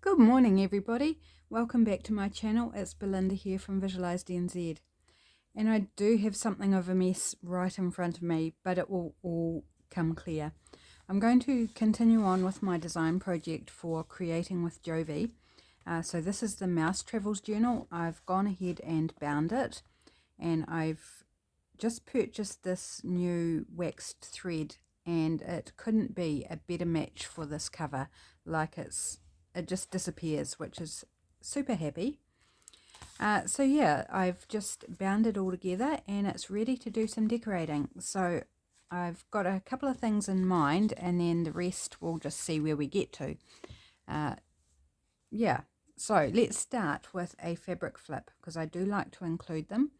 Good morning everybody, welcome back to my channel. It's Belinda here from Visualized NZ, and I do have something of a mess right in front of me, but it will all come clear. I'm going to continue on with my design project for creating with Jovi. So this is the Mouse Travels journal. I've gone ahead and bound it, and I've just purchased this new waxed thread, and it couldn't be a better match for this cover. It just disappears, which is super happy. So yeah, I've just bound it all together and it's ready to do some decorating. So I've got a couple of things in mind, and then the rest we'll just see where we get to. Yeah, so let's start with a fabric flip, because I do like to include them.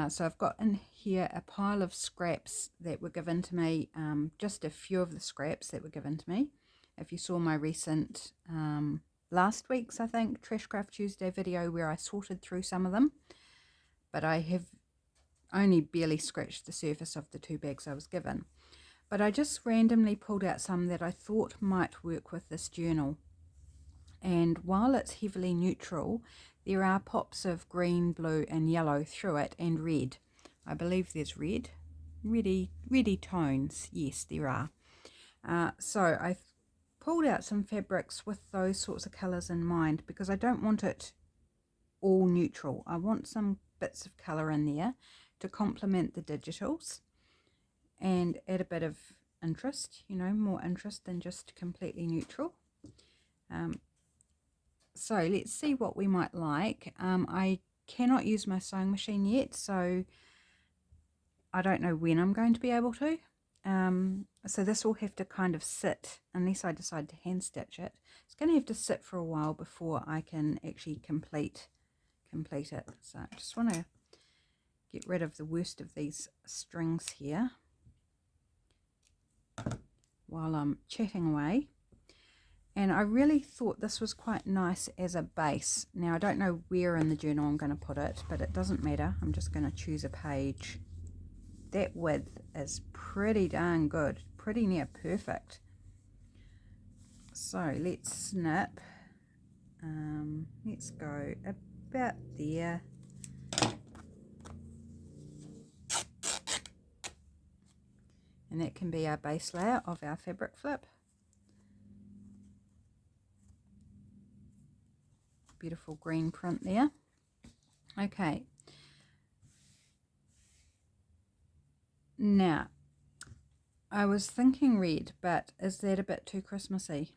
So I've got in here a pile of scraps that were given to me, just a few of the scraps that were given to me. If you saw my recent, last week's, I think, Trashcraft Tuesday video where I sorted through some of them, but I have only barely scratched the surface of the 2 bags I was given. But I just randomly pulled out some that I thought might work with this journal. And while it's heavily neutral, there are pops of green, blue and yellow through it, and red. I believe there's reddy tones. Yes, there are. So I've pulled out some fabrics with those sorts of colours in mind, because I don't want it all neutral. I want some bits of colour in there to complement the digitals and add a bit of interest, more interest than just completely neutral. So let's see what we might like. I cannot use my sewing machine yet, so I don't know when I'm going to be able to. So this will have to kind of sit, unless I decide to hand stitch it. It's going to have to sit for a while before I can actually complete it. So I just want to get rid of the worst of these strings here while I'm chatting away. And I really thought this was quite nice as a base. Now I don't know where in the journal I'm going to put it, but it doesn't matter. I'm just going to choose a page. That width is pretty darn good, pretty near perfect. So let's snip. Let's go about there. And that can be our base layer of our fabric flip. Beautiful green print there. Okay. Now, I was thinking red, but is that a bit too Christmassy?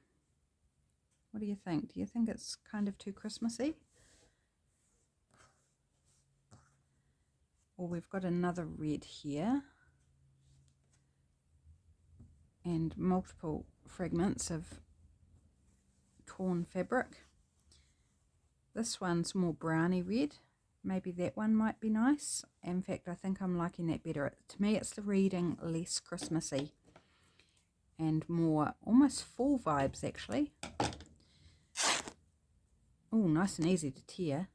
What do you think? Do you think it's kind of too Christmassy? Well, we've got another red here, and multiple fragments of torn fabric. This one's more browny red. Maybe that one might be nice. In fact, I think I'm liking that better. To me, it's the reading less Christmassy and more almost fall vibes, actually. Oh, nice and easy to tear.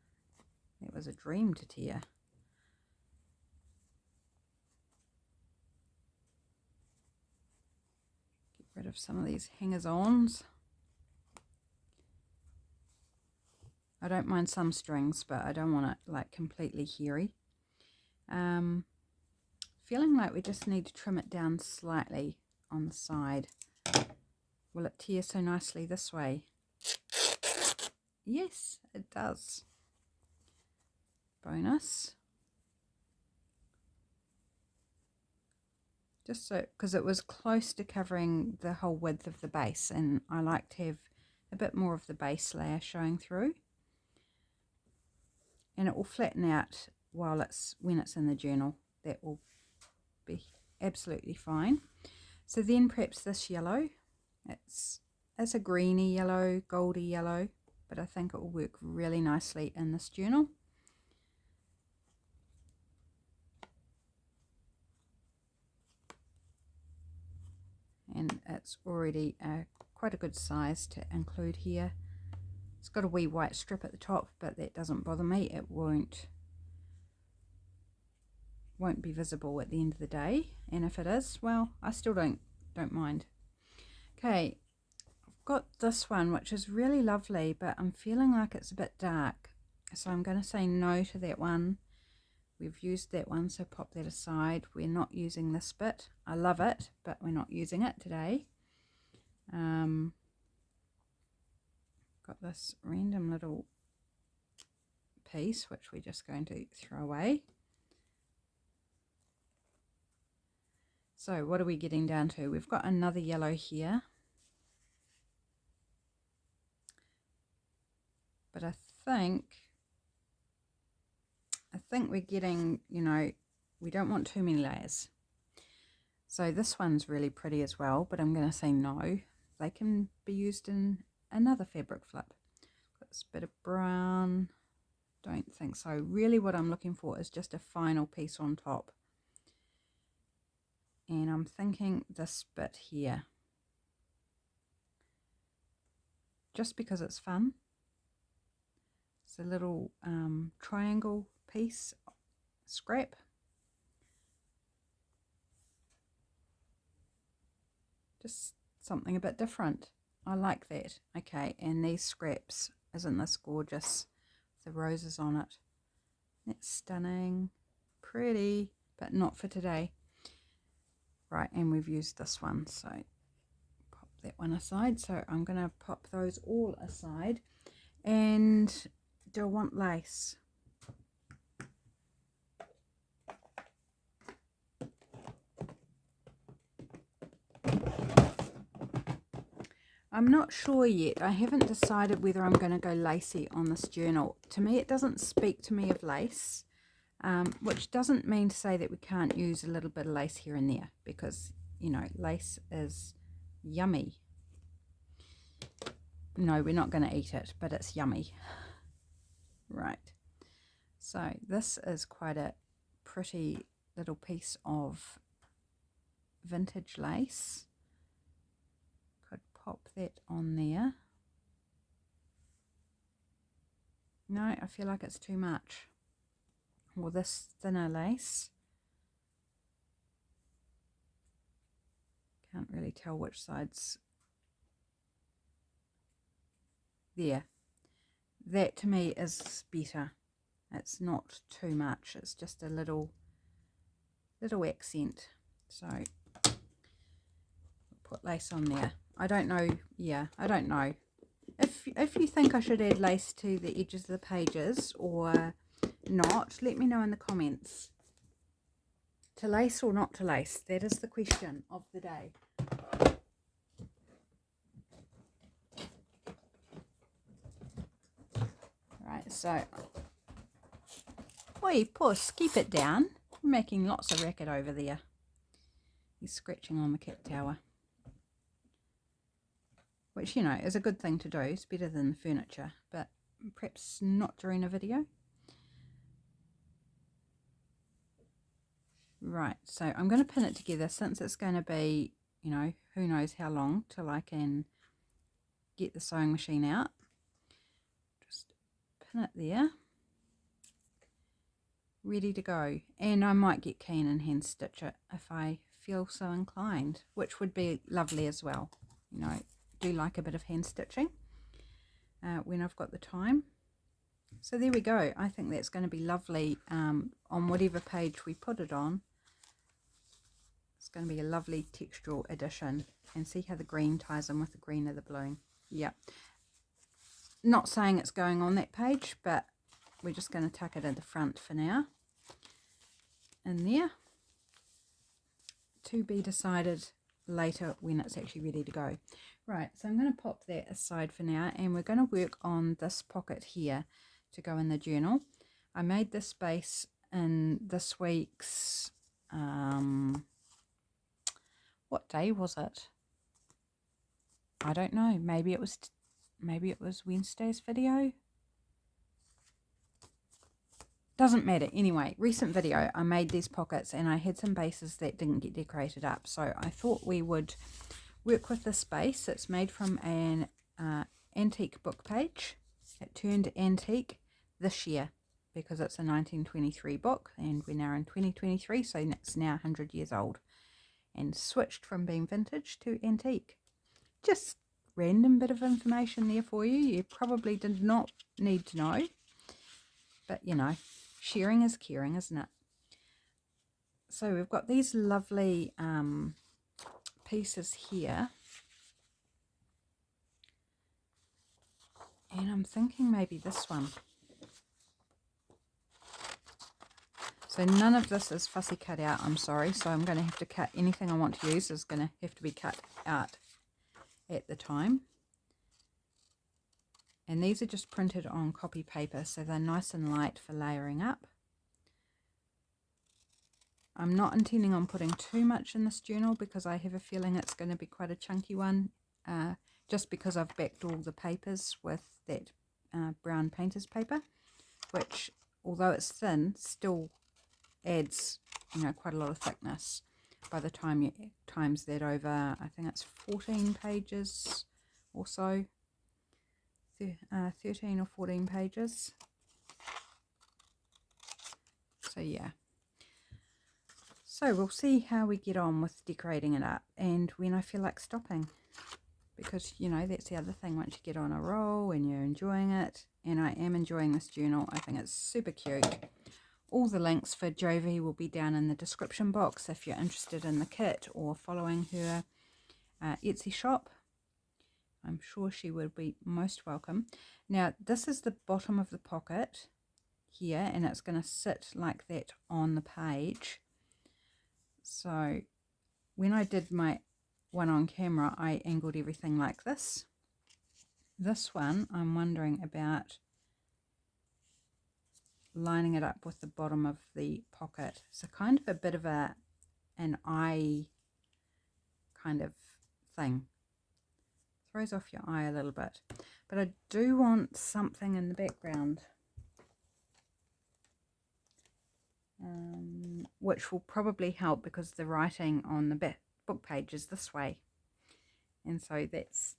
That was a dream to tear. Get rid of some of these hangers-ons. I don't mind some strings, but I don't want it like completely hairy. Feeling like we just need to trim it down slightly on the side. Will it tear so nicely this way? Yes, it does. Bonus. Just so, because it was close to covering the whole width of the base, and I like to have a bit more of the base layer showing through. And it will flatten out when it's in the journal. That will be absolutely fine. So then perhaps this yellow, it's a greeny yellow, goldy yellow, but I think it will work really nicely in this journal. And it's already quite a good size to include here. It's got a wee white strip at the top, but that doesn't bother me. It won't be visible at the end of the day, and if it is, well, I still don't mind. Okay, I've got this one, which is really lovely, but I'm feeling like it's a bit dark. So I'm going to say no to that one. We've used that one, so pop that aside. We're not using this bit. I love it, but we're not using it today. Got this random little piece, which we're just going to throw away. So what are we getting down to? We've got another yellow here. But I think we're getting, you know, we don't want too many layers. So this one's really pretty as well, but I'm going to say no. They can be used in another fabric flip. Got this bit of brown. Don't think so. Really what I'm looking for is just a final piece on top. And I'm thinking this bit here. Just because it's fun. It's a little triangle piece, scrap. Just something a bit different. I like that. Okay, and these scraps, isn't this gorgeous? The roses on it. That's stunning. Pretty, but not for today. Right, and we've used this one, so pop that one aside. So I'm going to pop those all aside. And do I want lace? I'm not sure yet. I haven't decided whether I'm going to go lacy on this journal. To me, it doesn't speak to me of lace, which doesn't mean to say that we can't use a little bit of lace here and there, because, you know, lace is yummy. No, we're not going to eat it, but it's yummy. Right. So this is quite a pretty little piece of vintage lace. Could pop that on there. No, I feel like it's too much. Or this thinner lace. Can't really tell which side's there. That to me is better. It's not too much. It's just a little accent. So put lace on there. I don't know. Yeah, I don't know. If you think I should add lace to the edges of the pages or not, let me know in the comments. To lace or not to lace? That is the question of the day. Right, so, oi, puss, keep it down. You're making lots of racket over there. He's scratching on the cat tower. Which, you know, is a good thing to do. It's better than the furniture, but perhaps not during a video. Right, so I'm going to pin it together since it's going to be, you know, who knows how long till I can get the sewing machine out. Just pin it there. Ready to go. And I might get keen and hand stitch it if I feel so inclined, which would be lovely as well. You know, do like a bit of hand stitching when I've got the time. So there we go. I think that's going to be lovely on whatever page we put it on. It's going to be a lovely textural addition. And see how the green ties in with the green of the blue. Yeah. Not saying it's going on that page, but we're just going to tuck it in the front for now. In there. To be decided later when it's actually ready to go. Right, so I'm going to pop that aside for now, and we're going to work on this pocket here to go in the journal. I made this base in this week's what day was it? I don't know. Maybe it was Wednesday's video. Doesn't matter. Anyway, recent video, I made these pockets and I had some bases that didn't get decorated up. So I thought we would work with this base. It's made from an antique book page. It turned antique this year because it's a 1923 book and we're now in 2023, so it's now 100 years old and switched from being vintage to antique. Just random bit of information there for you. You probably did not need to know. But, you know, sharing is caring, isn't it? So we've got these lovely pieces here. And I'm thinking maybe this one. So none of this is fussy cut out, I'm sorry. So I'm going to have to cut anything I want to use is going to have to be cut out at the time. And these are just printed on copy paper, so they're nice and light for layering up. I'm not intending on putting too much in this journal because I have a feeling it's going to be quite a chunky one, just because I've backed all the papers with that brown painter's paper, which, although it's thin, still adds, you know, quite a lot of thickness. By the time you times that over, I think it's 14 pages or so, 13 or 14 pages. So yeah. So we'll see how we get on with decorating it up and when I feel like stopping. Because, you know, that's the other thing, once you get on a roll and you're enjoying it, and I am enjoying this journal, I think it's super cute. All the links for Jovi will be down in the description box if you're interested in the kit or following her Etsy shop. I'm sure she would be most welcome. Now, this is the bottom of the pocket here, and it's going to sit like that on the page. So when I did my one on camera, I angled everything like this. This one, I'm wondering about lining it up with the bottom of the pocket. So kind of a bit of an eye kind of thing. Throws off your eye a little bit. But I do want something in the background. Which will probably help because the writing on the book page is this way, and so that's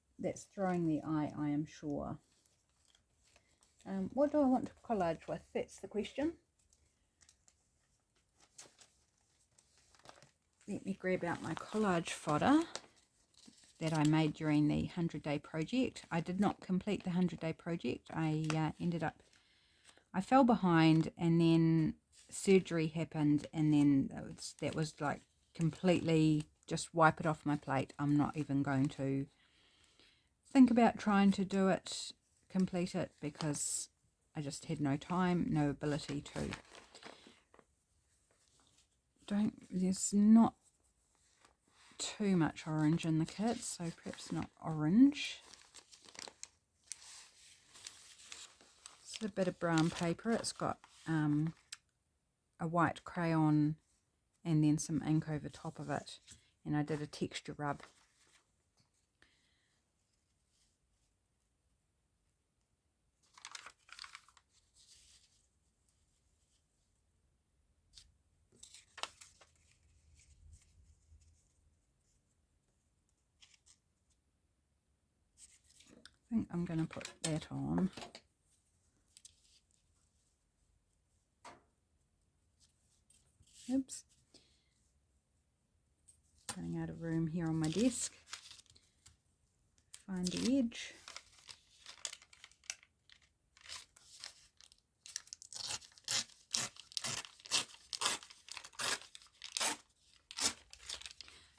throwing the eye, I am sure. What do I want to collage with? That's the question. Let me grab out my collage fodder that I made during the 100-day project. I did not complete the 100-day project. I fell behind, and then surgery happened, and then that was like completely just wipe it off my plate. I'm not even going to think about trying to do it, complete it, because I just had no time, no ability to. There's not too much orange in the kit, so perhaps not orange. It's a bit of brown paper. It's got a white crayon and then some ink over top of it, and I did a texture rub. I think I'm going to put that on. Oops. Running out of room here on my desk. Find the edge.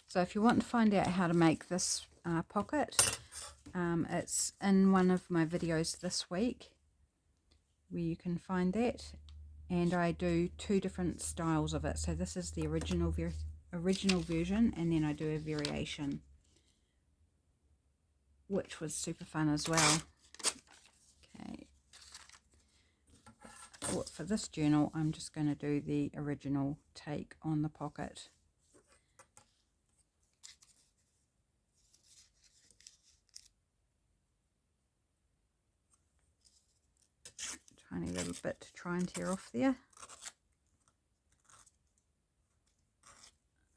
So if you want to find out how to make this pocket, it's in one of my videos this week where you can find that, and I do two different styles of it. So this is the original version, and then I do a variation, which was super fun as well. Okay, I thought for this journal I'm just going to do the original take on the pocket. Tiny little bit to try and tear off there.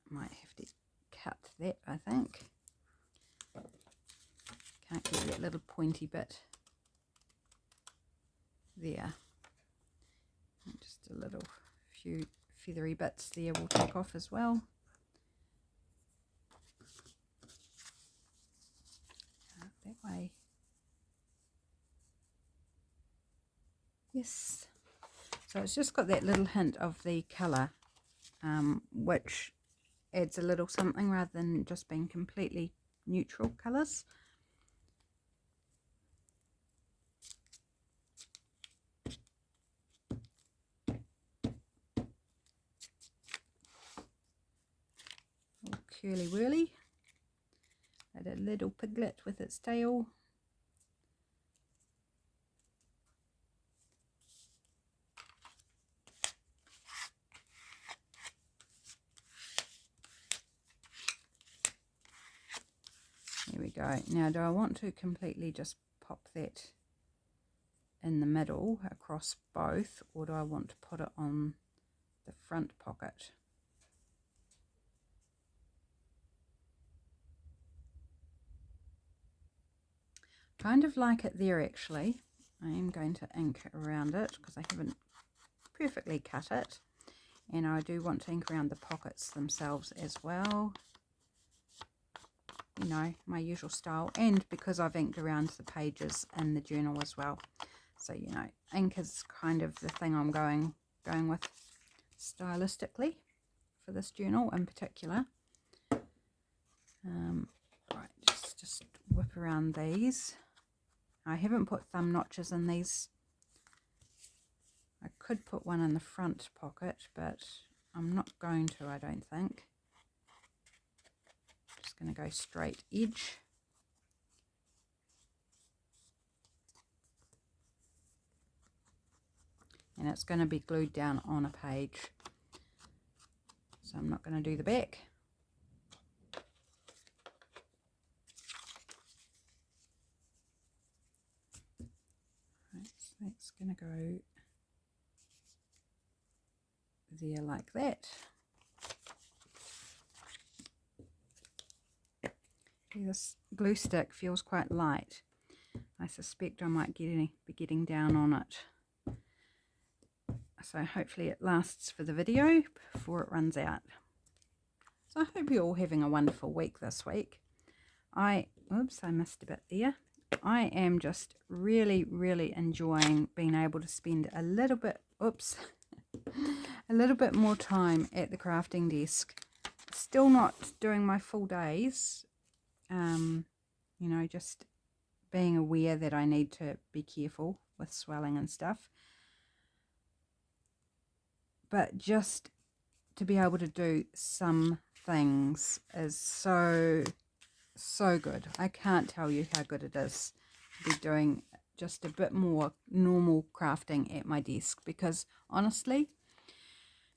Might have to cut that, I think. Can't get that little pointy bit there. And just a little few feathery bits there we'll take off as well. That way. Yes. So it's just got that little hint of the colour, which adds a little something rather than just being completely neutral colours. All curly whirly. And a little piglet with its tail. There we go. Now, do I want to completely just pop that in the middle across both, or do I want to put it on the front pocket? Kind of like it there actually. I am going to ink around it because I haven't perfectly cut it, and I do want to ink around the pockets themselves as well. You know, my usual style, and because I've inked around the pages in the journal as well. So, you know, ink is kind of the thing I'm going with stylistically for this journal in particular. Right, just whip around these. I haven't put thumb notches in these. I could put one in the front pocket, but I'm not going to, I don't think. Just going to go straight edge. And it's going to be glued down on a page. So I'm not going to do the back. Right, so that's going to go there like that. This glue stick feels quite light. I suspect I might be getting down on it. So hopefully it lasts for the video before it runs out. So I hope you're all having a wonderful week this week. Oops, I missed a bit there. I am just really, really enjoying being able to spend a little bit more time at the crafting desk. Still not doing my full days. You know, just being aware that I need to be careful with swelling and stuff. But just to be able to do some things is so good. I can't tell you how good it is to be doing just a bit more normal crafting at my desk, because honestly,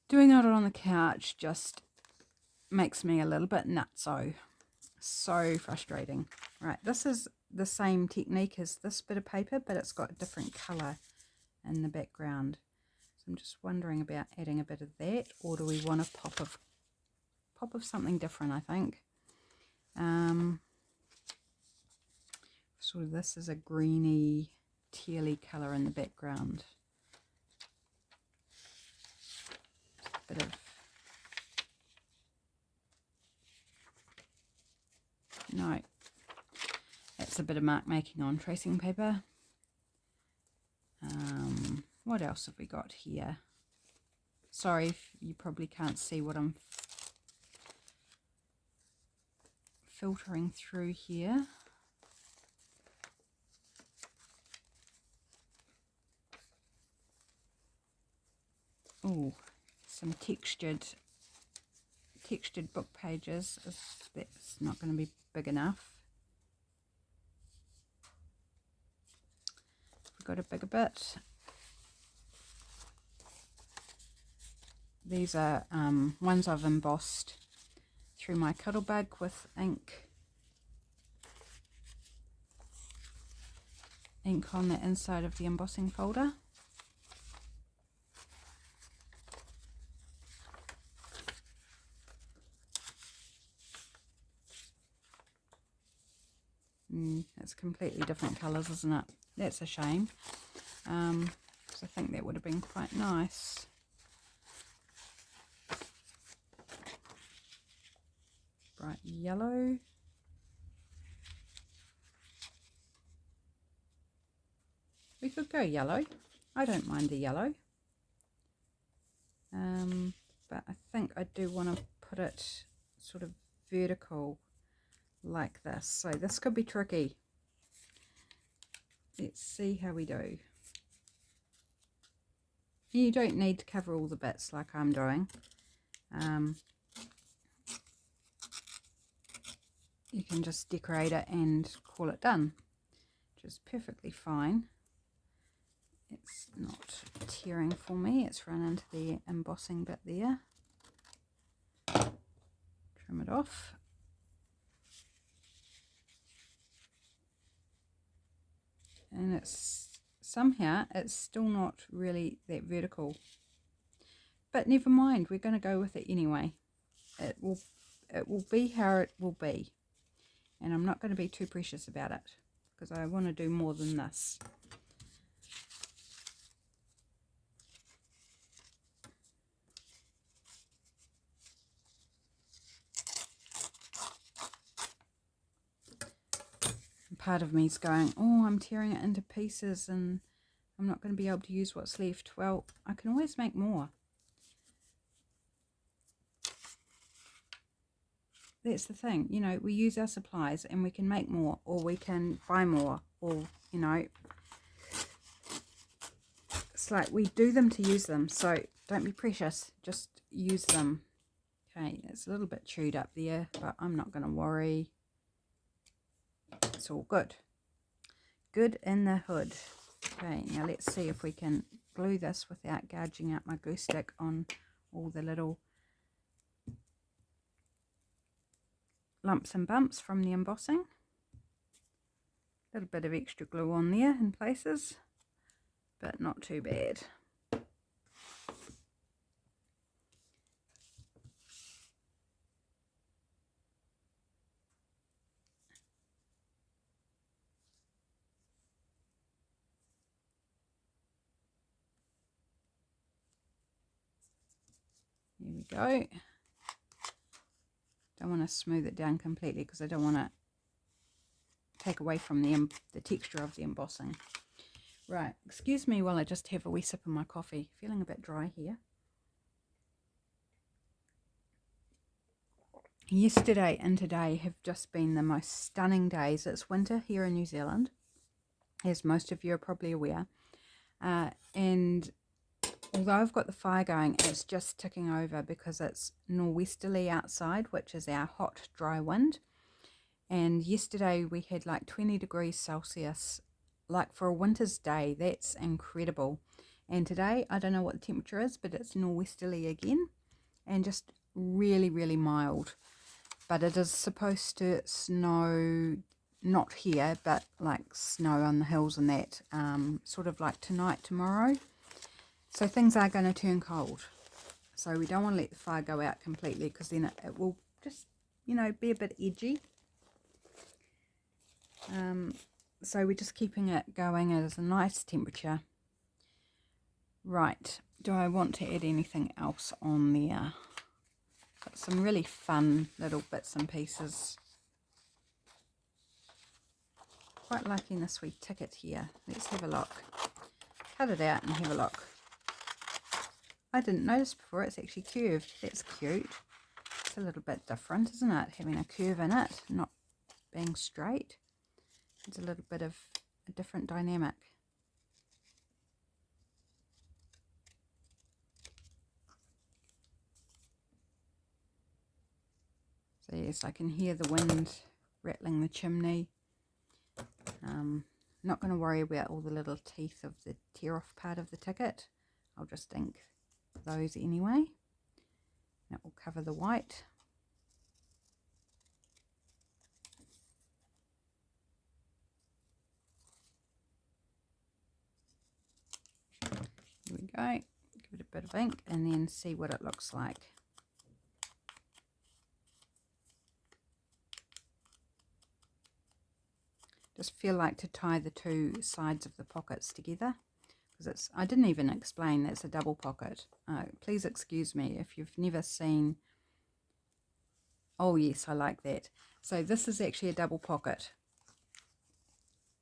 doing it on the couch just makes me a little bit nutso. So frustrating. Right, this is the same technique as this bit of paper, but it's got a different colour in the background. So I'm just wondering about adding a bit of that, or do we want a pop of something different, I think. So this is a greeny, tealy colour in the background. A bit of no, that's a bit of mark making on tracing paper. What else have we got here? Sorry if you probably can't see what I'm filtering through here. Oh, some textured book pages. That's not going to be big enough. We've got a bigger bit. These are ones I've embossed through my Cuttlebug with ink on the inside of the embossing folder. It's completely different colours, isn't it? That's a shame, because I think that would have been quite nice. Bright yellow. We could go yellow. I don't mind the yellow. But I think I do want to put it sort of vertical like this. So this could be tricky. Let's see how we do. You don't need to cover all the bits like I'm doing. You can just decorate it and call it done, which is perfectly fine. It's not tearing for me. It's run into the embossing bit there. Trim it off. And it's somehow it's still not really that vertical. But never mind, we're going to go with it anyway. It will be how it will be. And I'm not going to be too precious about it because I want to do more than this. Part of me's going, oh, I'm tearing it into pieces and I'm not going to be able to use what's left. Well, I can always make more. That's the thing, you know, we use our supplies and we can make more, or we can buy more, or, you know, it's like we do them to use them. So don't be precious, just use them. Okay, it's a little bit chewed up there, but I'm not going to worry. It's all good. Good in the hood. Okay, now let's see if we can glue this without gouging out my glue stick on all the little lumps and bumps from the embossing. A little bit of extra glue on there in places, but not too bad. Here we go. Don't want to smooth it down completely because I don't want to take away from the texture of the embossing. Right, excuse me while I just have a wee sip of my coffee. Feeling a bit dry here. Yesterday and today have just been the most stunning days. It's winter here in New Zealand, as most of you are probably aware. And although I've got the fire going, it's just ticking over because it's norwesterly outside, which is our hot, dry wind. And yesterday we had like 20 degrees Celsius, like for a winter's day. That's incredible. And today, I don't know what the temperature is, but it's norwesterly again and just really, really mild. But it is supposed to snow, not here, but like snow on the hills and that, sort of like tonight, tomorrow. So things are going to turn cold. So we don't want to let the fire go out completely because then it will just, you know, be a bit edgy. So we're just keeping it going at a nice temperature. Right, do I want to add anything else on there? Got some really fun little bits and pieces. Quite liking this wee ticket here. Let's have a look. Cut it out and have a look. I didn't notice before it's actually curved. That's cute. It's a little bit different, isn't it? Having a curve in it, not being straight. It's a little bit of a different dynamic. So yes, I can hear the wind rattling the chimney. Not going to worry about all the little teeth of the tear off part of the ticket. I'll just ink those anyway. That will cover the white. Here we go. Give it a bit of ink and then see what it looks like. Just feel like to tie the two sides of the pockets together because it's, I didn't even explain that's a double pocket. Please excuse me if you've never seen. Oh yes, I like that. So this is actually a double pocket.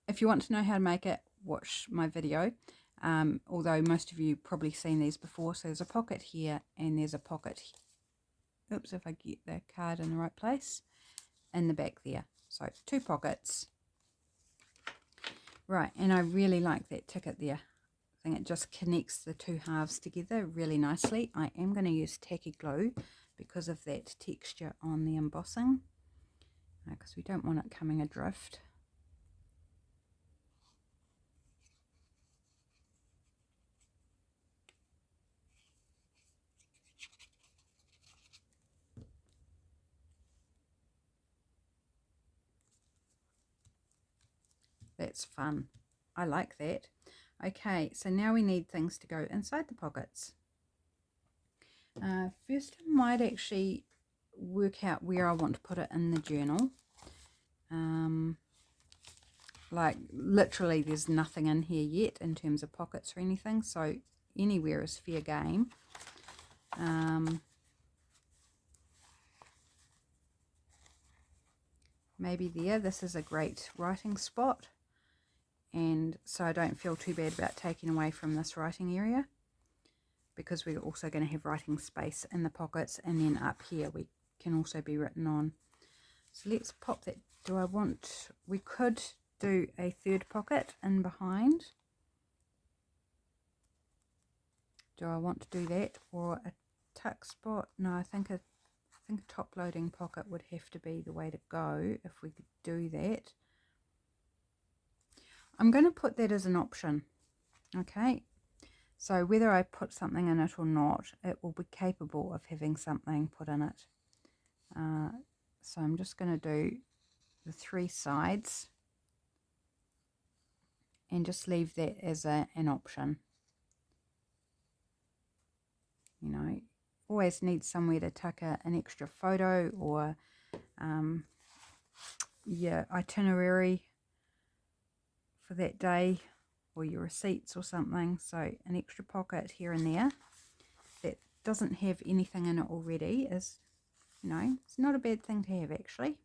If you want to know how to make it, watch my video, although most of you probably seen these before. So there's a pocket here and there's a pocket, oops, if I get the card in the right place, in the back there. So 2 pockets. Right, and I really like that ticket there. I think it just connects the 2 halves together really nicely. I am going to use tacky glue because of that texture on the embossing, because we don't want it coming adrift. That's fun. I like that. Okay, so now we need things to go inside the pockets. First, I might actually work out where I want to put it in the journal. Like literally there's nothing in here yet in terms of pockets or anything, so anywhere is fair game. Maybe there, this is a great writing spot, and so I don't feel too bad about taking away from this writing area, because we're also going to have writing space in the pockets, and then up here we can also be written on. So let's pop that. We could do a 3rd pocket in behind. Do I want to do that, or a tuck spot? No, I think a top loading pocket would have to be the way to go if we could do that. I'm going to put that as an option. Okay, so whether I put something in it or not, it will be capable of having something put in it. So I'm just going to do the 3 sides and just leave that as an option. You know, always need somewhere to tuck an extra photo or your itinerary for that day, or your receipts or something. So an extra pocket here and there that doesn't have anything in it already is, you know, it's not a bad thing to have actually.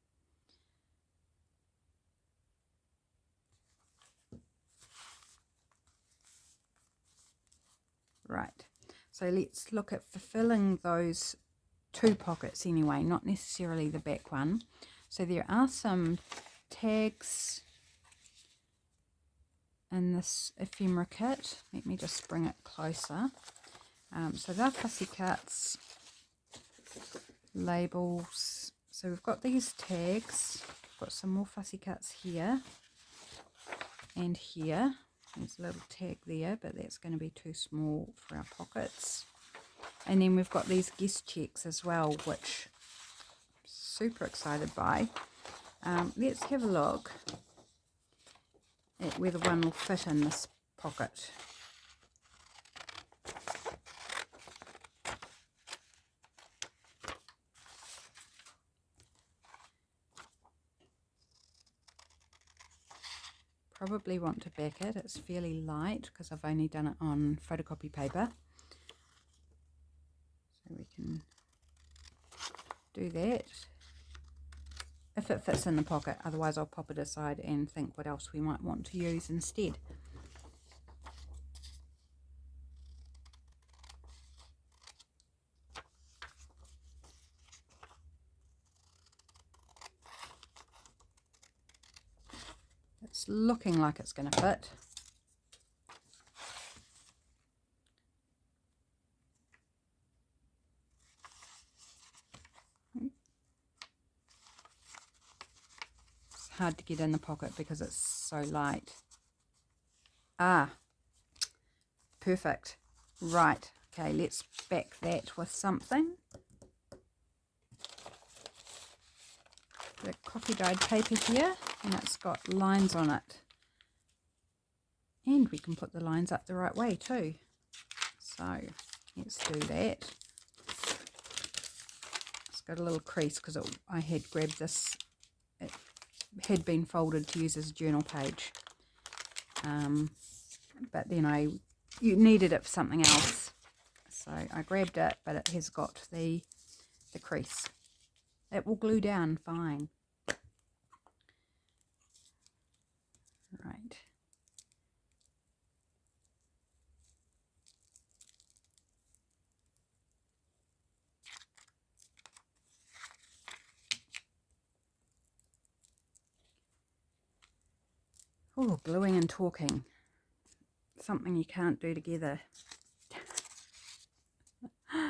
Right, so let's look at fulfilling those 2 pockets anyway, not necessarily the back one. So there are some tags in this ephemera kit. Let me just bring it closer. So they're fussy cuts, labels. So we've got these tags. We've got some more fussy cuts here and here. There's a little tag there, but that's going to be too small for our pockets. And then we've got these guest checks as well, which I'm super excited by. Let's have a look at whether one will fit in this pocket. Probably want to back it. It's fairly light because I've only done it on photocopy paper. So we can do that if it fits in the pocket. Otherwise I'll pop it aside and think what else we might want to use instead. It's looking like it's going to fit. It's hard to get in the pocket because it's so light. Ah, perfect. Right, okay, let's back that with something. The coffee dyed paper here, and it's got lines on it. And we can put the lines up the right way too. So let's do that. It's got a little crease because I had grabbed this, it had been folded to use as a journal page. But then you needed it for something else. So I grabbed it, but it has got the crease. It will glue down fine. Right. Oh, gluing and talking. Something you can't do together. Right,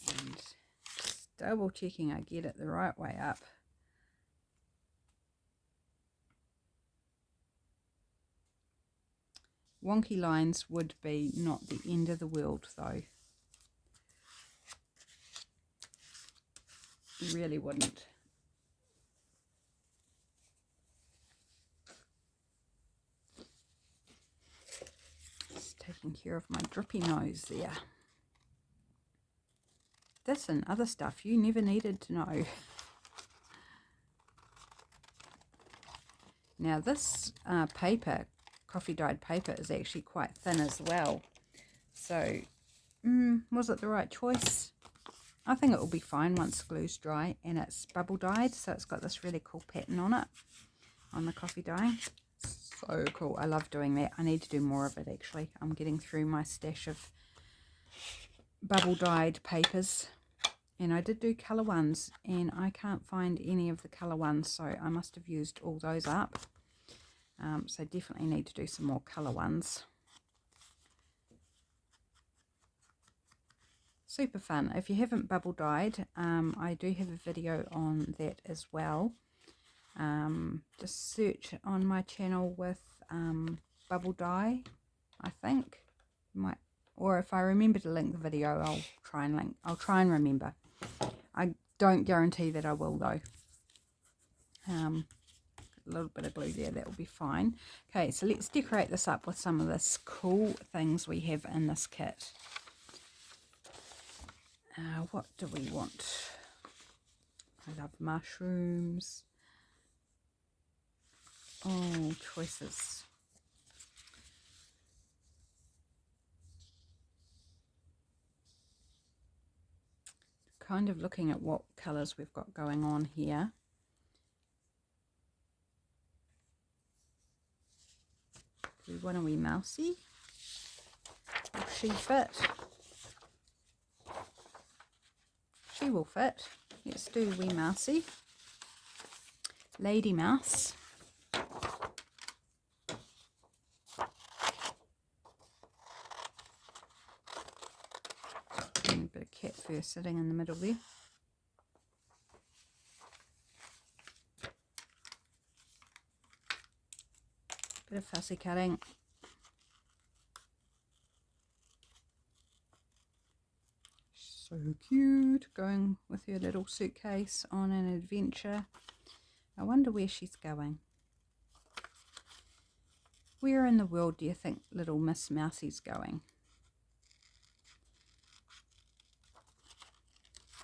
and just double checking I get it the right way up. Wonky lines would be not the end of the world though. Really wouldn't. Just taking care of my drippy nose there. This and other stuff you never needed to know. Now this paper, coffee dyed paper, is actually quite thin as well. So, was it the right choice? I think it will be fine once the glue's dry, and it's bubble dyed, so it's got this really cool pattern on it, on the coffee dye. So cool. I love doing that. I need to do more of it actually. I'm getting through my stash of bubble dyed papers, and I did do colour ones, and I can't find any of the colour ones, so I must have used all those up. So definitely need to do some more colour ones. Super fun. If you haven't bubble dyed, I do have a video on that as well. Just search on my channel with bubble dye, I think. Might, or if I remember to link the video, I'll try and remember. I don't guarantee that I will though. A little bit of glue there, that will be fine. Okay, so let's decorate this up with some of this cool things we have in this kit. What do we want? I love mushrooms. Oh, choices. Kind of looking at what colours we've got going on here. Do we want a wee mousey? Will she fit? She will fit. Let's do a wee mousey. Lady mouse. And a bit of cat fur sitting in the middle there. Bit of fussy cutting. So cute, going with her little suitcase on an adventure. I wonder where she's going. Where in the world do you think little Miss Mousie's going?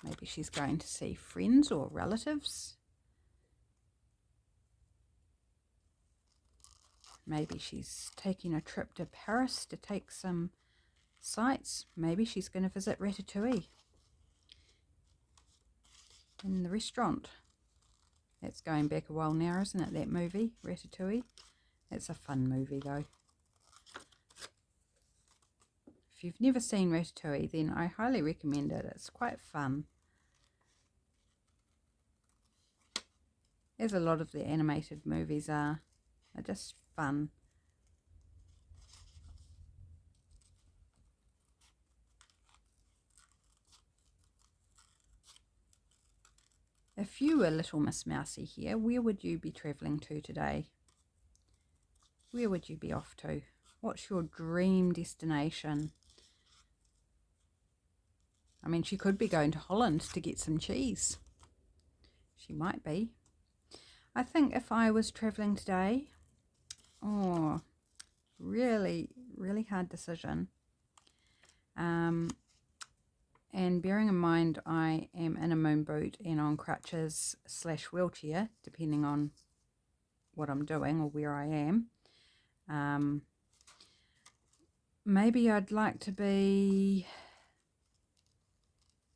Maybe she's going to see friends or relatives. Maybe she's taking a trip to Paris to take some sights. Maybe she's going to visit Ratatouille in the restaurant. That's going back a while now, isn't it, that movie, Ratatouille? It's a fun movie though. If you've never seen Ratatouille, then I highly recommend it. It's quite fun. As a lot of the animated movies are. They're just fun. If you were little Miss Mousie here, where would you be travelling to today? Where would you be off to? What's your dream destination? I mean, she could be going to Holland to get some cheese. She might be. I think if I was travelling today, oh, really, really hard decision. And bearing in mind I am in a moon boot and on crutches / wheelchair, depending on what I'm doing or where I am. Maybe I'd like to be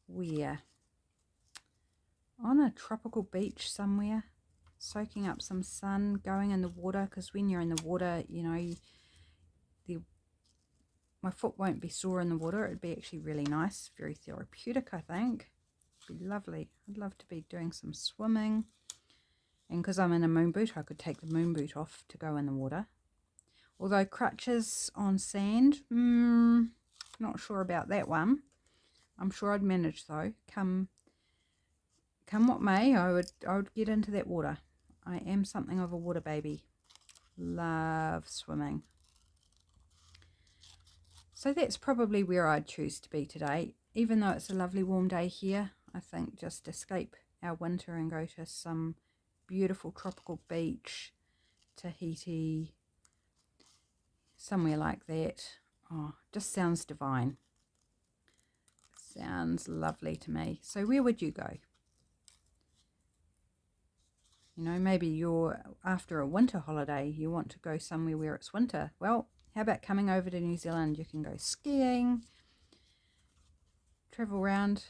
where? On a tropical beach somewhere, soaking up some sun, going in the water, because when you're in the water, you know, my foot won't be sore in the water. It'd be actually really nice, very therapeutic, I think. It'd be lovely. I'd love to be doing some swimming. And because I'm in a moon boot, I could take the moon boot off to go in the water. Although crutches on sand, not sure about that one. I'm sure I'd manage though. Come what may, I would get into that water. I am something of a water baby. Love swimming. So that's probably where I'd choose to be today. Even though it's a lovely warm day here, I think just escape our winter and go to some beautiful tropical beach, Tahiti, somewhere like that. Oh, just sounds divine. Sounds lovely to me. So where would you go? You know, maybe you're after a winter holiday, you want to go somewhere where it's winter. Well, how about coming over to New Zealand? You can go skiing, travel around.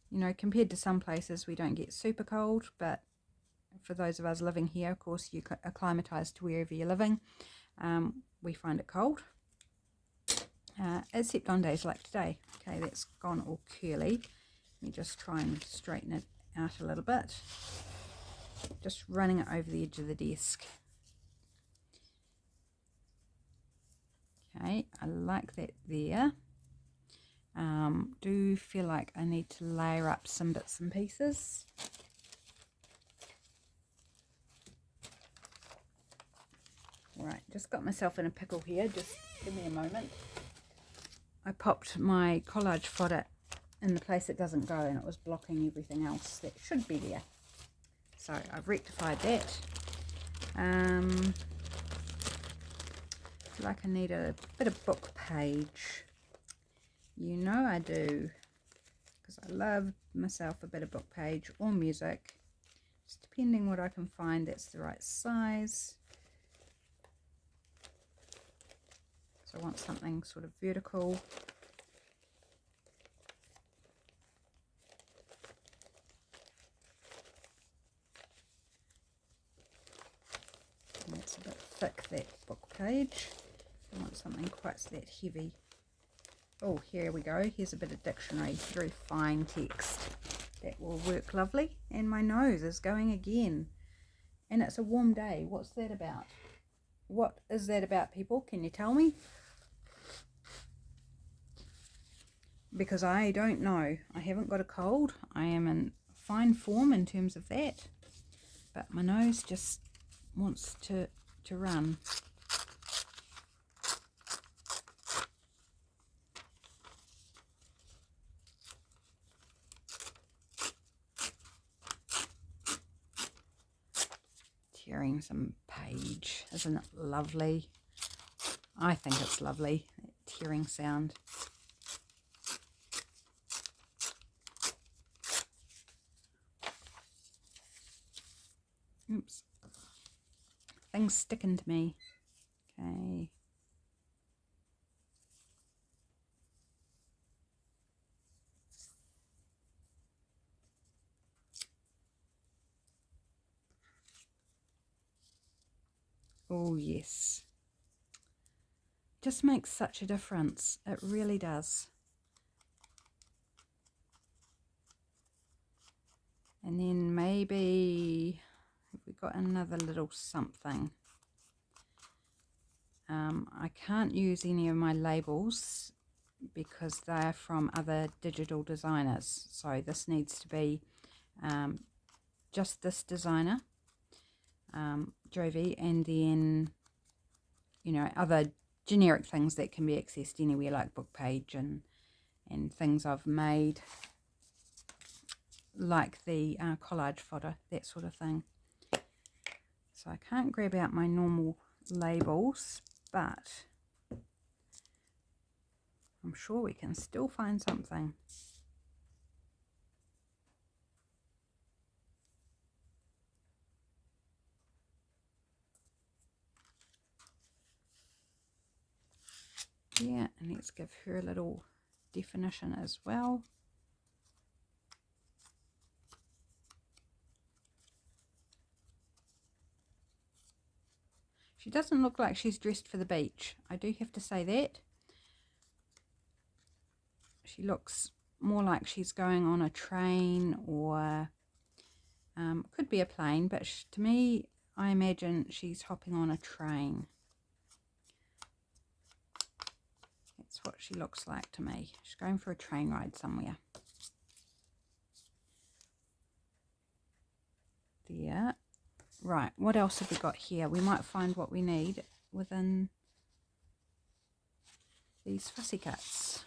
You know, compared to some places, we don't get super cold, but for those of us living here, of course, you acclimatise to wherever you're living. We find it cold, except on days like today. Okay, that's gone all curly. Let me just try and straighten it out a little bit. Just running it over the edge of the desk. Okay, I like that there. Do feel like I need to layer up some bits and pieces. Right, just got myself in a pickle here. Just give me a moment. I popped my collage fodder in the place it doesn't go, and it was blocking everything else that should be there. So I've rectified that. I feel like I need a bit of book page. You know I do, because I love myself a bit of book page or music, just depending what I can find that's the right size. So I want something sort of vertical. And that's a bit thick, that book page. I want something quite that heavy. Oh, here we go. Here's a bit of dictionary, very fine text. That will work lovely. And my nose is going again. And it's a warm day. What's that about? What is that about, people? Can you tell me? Because I don't know. I haven't got a cold. I am in fine form in terms of that. But my nose just wants to run. Tearing some page. Isn't it lovely? I think it's lovely, that tearing sound. Oops. Things sticking to me. Okay. Oh, yes. Just makes such a difference. It really does. And then maybe have we got another little something. I can't use any of my labels because they're from other digital designers. So this needs to be just this designer, Jovi, and then, you know, other generic things that can be accessed anywhere, like book page and things I've made, like the collage fodder, that sort of thing. So I can't grab out my normal labels, but I'm sure we can still find something. Yeah, and let's give her a little definition as well. She doesn't look like she's dressed for the beach. I do have to say that. She looks more like she's going on a train or Could be a plane, but to me, I imagine she's hopping on a train. That's what she looks like to me. She's going for a train ride somewhere. There. Right, what else have we got here? We might find what we need within these fussy cuts.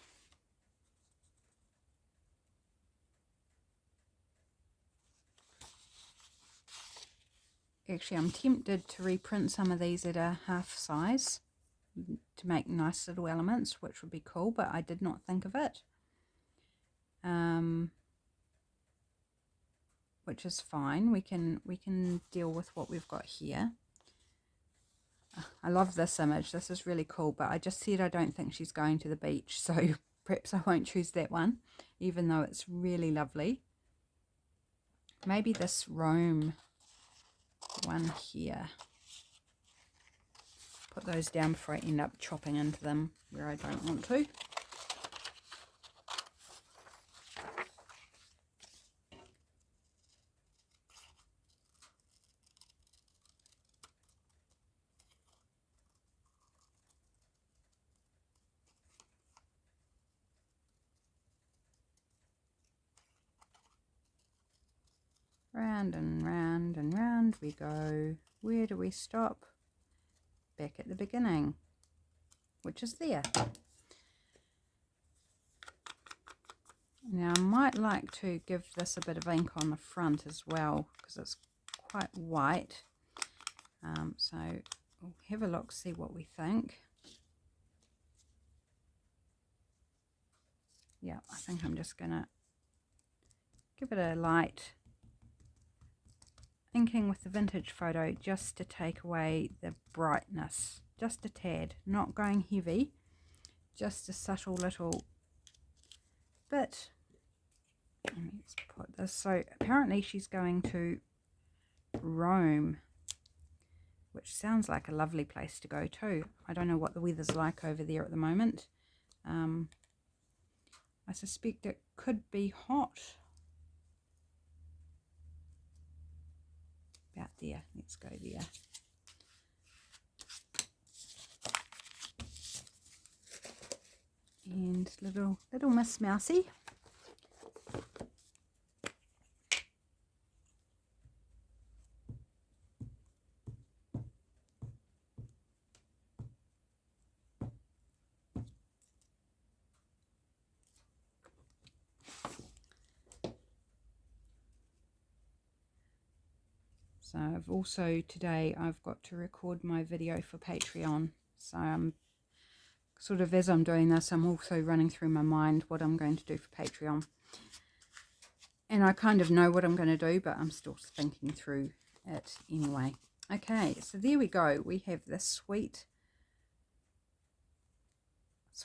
Actually, I'm tempted to reprint some of these at a half size to make nice little elements, which would be cool, but I did not think of it. Which is fine. We can deal with what we've got here. I love this image. This is really cool, but I just said I don't think she's going to the beach, so perhaps I won't choose that one, even though it's really lovely. Maybe this Rome one here. Put those down before I end up chopping into them where I don't want to. Round and round and round we go. Where do we stop? Back at the beginning, which is there. Now I might like to give this a bit of ink on the front as well, because it's quite white. So we'll have a look, see what we think. Yeah, I think I'm just gonna give it a light inking with the vintage photo, just to take away the brightness, just a tad, not going heavy, just a subtle little bit. Let's put this. So apparently she's going to Rome, which sounds like a lovely place to go to. I don't know what the weather's like over there at the moment. I suspect it could be hot. About there. Let's go there. And little Miss Mousie. So I've also, today I've got to record my video for Patreon. So I'm sort of, as I'm doing this, I'm also running through my mind what I'm going to do for Patreon. And I kind of know what I'm going to do, but I'm still thinking through it anyway. Okay, so there we go. We have this sweet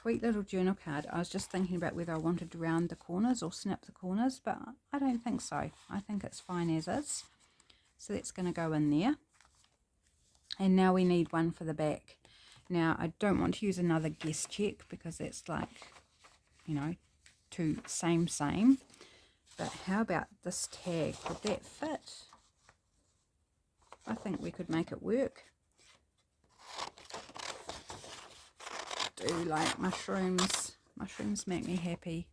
little journal card. I was just thinking about whether I wanted to round the corners or snip the corners, but I don't think so. I think it's fine as is. So that's going to go in there. And now we need one for the back. Now, I don't want to use another guess check because that's like, you know, too same. But how about this tag? Would that fit? I think we could make it work. I do like mushrooms. Mushrooms make me happy.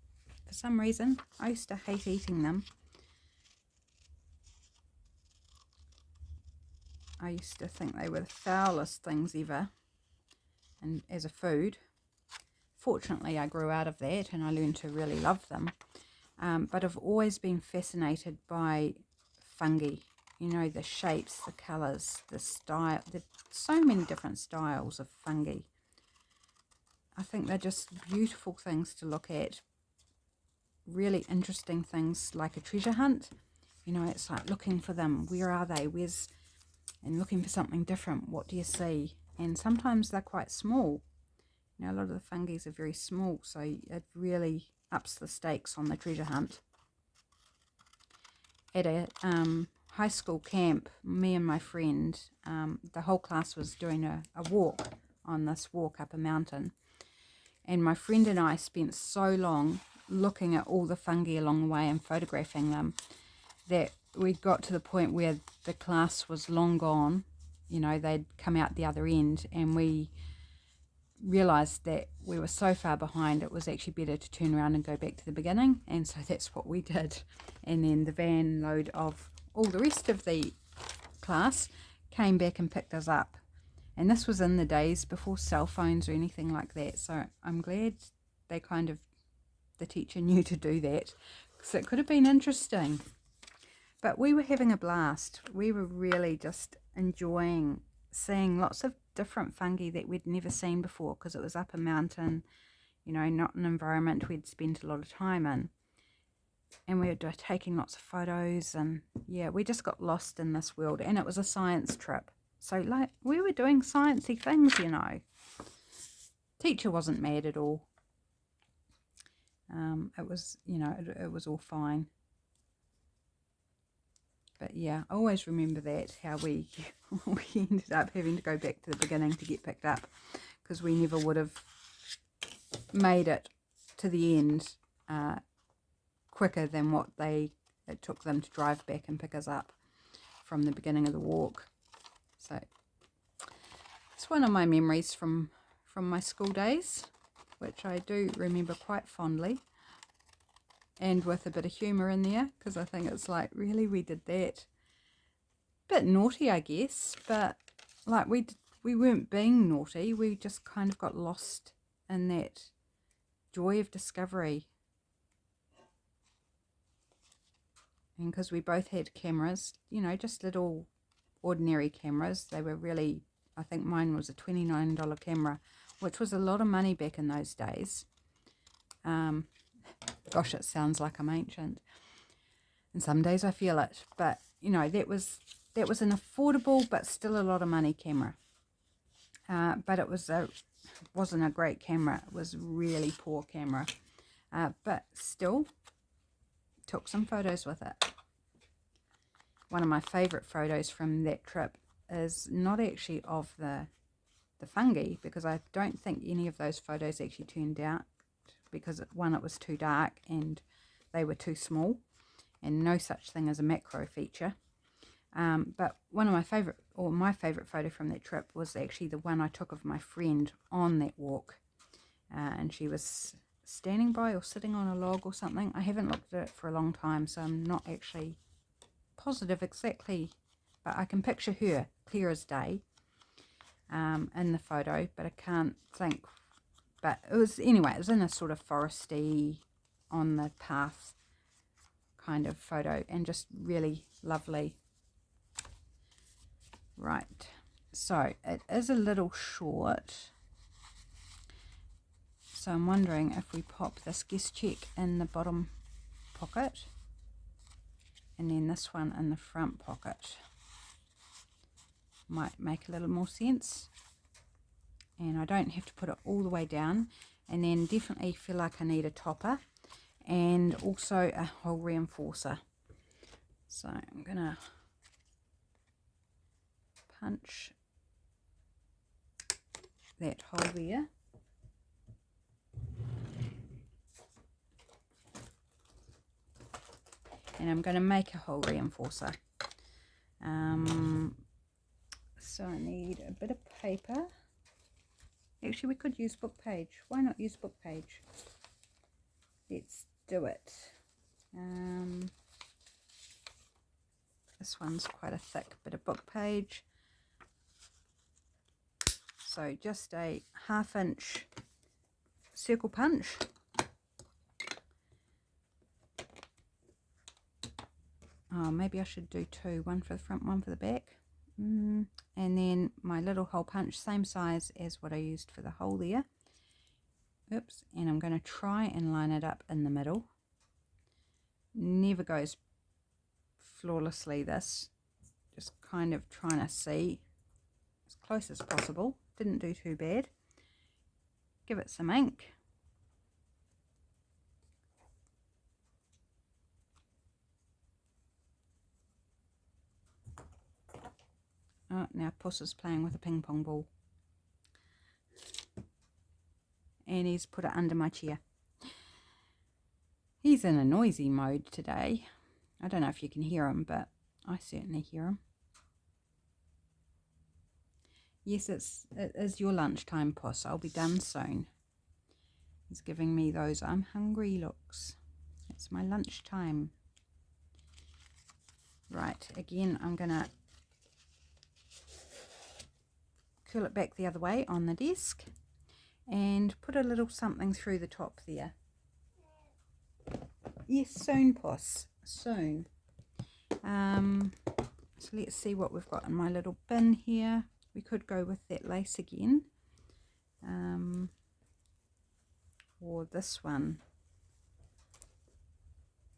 For some reason, I used to hate eating them. I used to think they were the foulest things ever, and as a food. Fortunately, I grew out of that and I learned to really love them. But I've always been fascinated by fungi. You know, the shapes, the colours, the style. There's so many different styles of fungi. I think they're just beautiful things to look at. Really interesting things, like a treasure hunt. You know, it's like looking for them. Where are they? And looking for something different. What do you see? And sometimes they're quite small. You know, a lot of the fungi are very small, so it really ups the stakes on the treasure hunt. At a high school camp, me and my friend, the whole class was doing a walk on this walk up a mountain. And my friend and I spent so long looking at all the fungi along the way and photographing them that we got to the point where the class was long gone. You know, they'd come out the other end, and we realised that we were so far behind, it was actually better to turn around and go back to the beginning. And so that's what we did. And then the van load of all the rest of the class came back and picked us up. And this was in the days before cell phones or anything like that. So I'm glad the teacher knew to do that, because it could have been interesting. But we were having a blast. We were really just enjoying seeing lots of different fungi that we'd never seen before, because it was up a mountain, you know, not an environment we'd spent a lot of time in. And we were taking lots of photos, and yeah, we just got lost in this world. And it was a science trip. So like we were doing sciencey things, you know. Teacher wasn't mad at all. It was, you know, it was all fine. But yeah, I always remember that, how we ended up having to go back to the beginning to get picked up, because we never would have made it to the end quicker than what it took them to drive back and pick us up from the beginning of the walk. So it's one of my memories from my school days, which I do remember quite fondly, and with a bit of humour in there, because I think it's like, really, we did that? Bit naughty, I guess, but like we weren't being naughty, we just kind of got lost in that joy of discovery. And because we both had cameras, you know, just little ordinary cameras, they were really, I think mine was a $29 camera, which was a lot of money back in those days. Gosh, it sounds like I'm ancient, and some days I feel it, but you know, that was an affordable but still a lot of money camera. But it wasn't a great camera. It was a really poor camera, but still took some photos with it. One of my favourite photos from that trip is not actually of the fungi, because I don't think any of those photos actually turned out, because one, it was too dark and they were too small, and no such thing as a macro feature. But one of my favourite photo from that trip was actually the one I took of my friend on that walk, and she was standing by or sitting on a log or something. I haven't looked at it for a long time, so I'm not actually positive exactly, but I can picture her clear as day in the photo, but I can't think. But it was in a sort of foresty, on the path kind of photo, and just really lovely. Right, so it is a little short, so I'm wondering if we pop this guest check in the bottom pocket, and then this one in the front pocket. Might make a little more sense. And I don't have to put it all the way down. And then definitely feel like I need a topper, and also a hole reinforcer. So I'm going to punch that hole there. And I'm going to make a hole reinforcer. So I need a bit of paper. Actually, we could use book page. Why not use book page? Let's do it. This one's quite a thick bit of book page. So just a 1/2 inch circle punch. Oh, maybe I should do two. One for the front, one for the back. And then my little hole punch, same size as what I used for the hole there. Oops, and I'm going to try and line it up in the middle. Never goes flawlessly, this. Just kind of trying to see as close as possible. Didn't do too bad. Give it some ink. Oh, now Puss is playing with a ping pong ball. And he's put it under my chair. He's in a noisy mode today. I don't know if you can hear him, but I certainly hear him. Yes, it is your lunchtime, Puss. I'll be done soon. He's giving me those I'm hungry looks. It's my lunchtime. Right, again, I'm going to curl it back the other way on the desk and put a little something through the top there. Yes, soon, Puss, soon. So let's see what we've got in my little bin here. We could go with that lace again, or this one.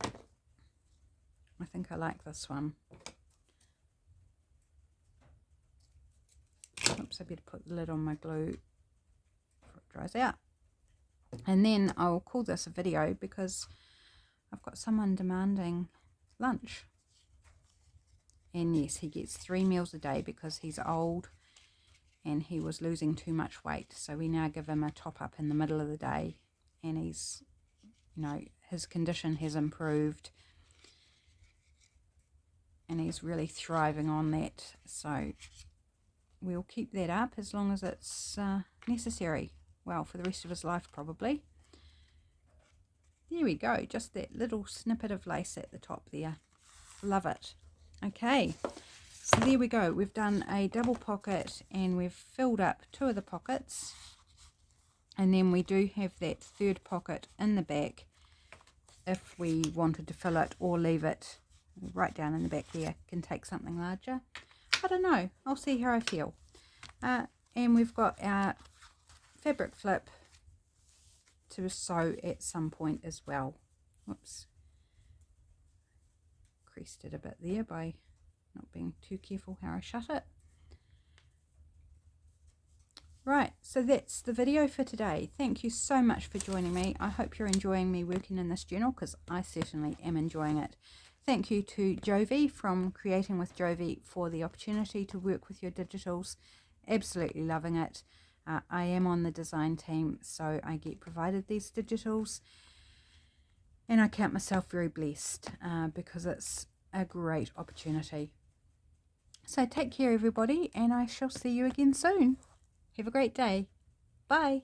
I think I like this one. Oops, I better put the lid on my glue before it dries out. And then I'll call this a video because I've got someone demanding lunch. And yes, he gets 3 meals a day because he's old and he was losing too much weight. So we now give him a top up in the middle of the day, and he's, you know, his condition has improved and he's really thriving on that. So we'll keep that up as long as it's necessary. Well, for the rest of his life probably. There we go, just that little snippet of lace at the top there. Love it. Okay, so there we go. We've done a double pocket and we've filled up 2 of the pockets. And then we do have that 3rd pocket in the back if we wanted to fill it or leave it right down in the back there. Can take something larger. I don't know. I'll see how I feel. And we've got our fabric flip to sew at some point as well. Whoops. Creased it a bit there by not being too careful how I shut it. Right, so that's the video for today. Thank you so much for joining me. I hope you're enjoying me working in this journal because I certainly am enjoying it. Thank you to Jovi from Creating with Jovi for the opportunity to work with your digitals. Absolutely loving it. I am on the design team, so I get provided these digitals. And I count myself very blessed because it's a great opportunity. So take care, everybody, and I shall see you again soon. Have a great day. Bye.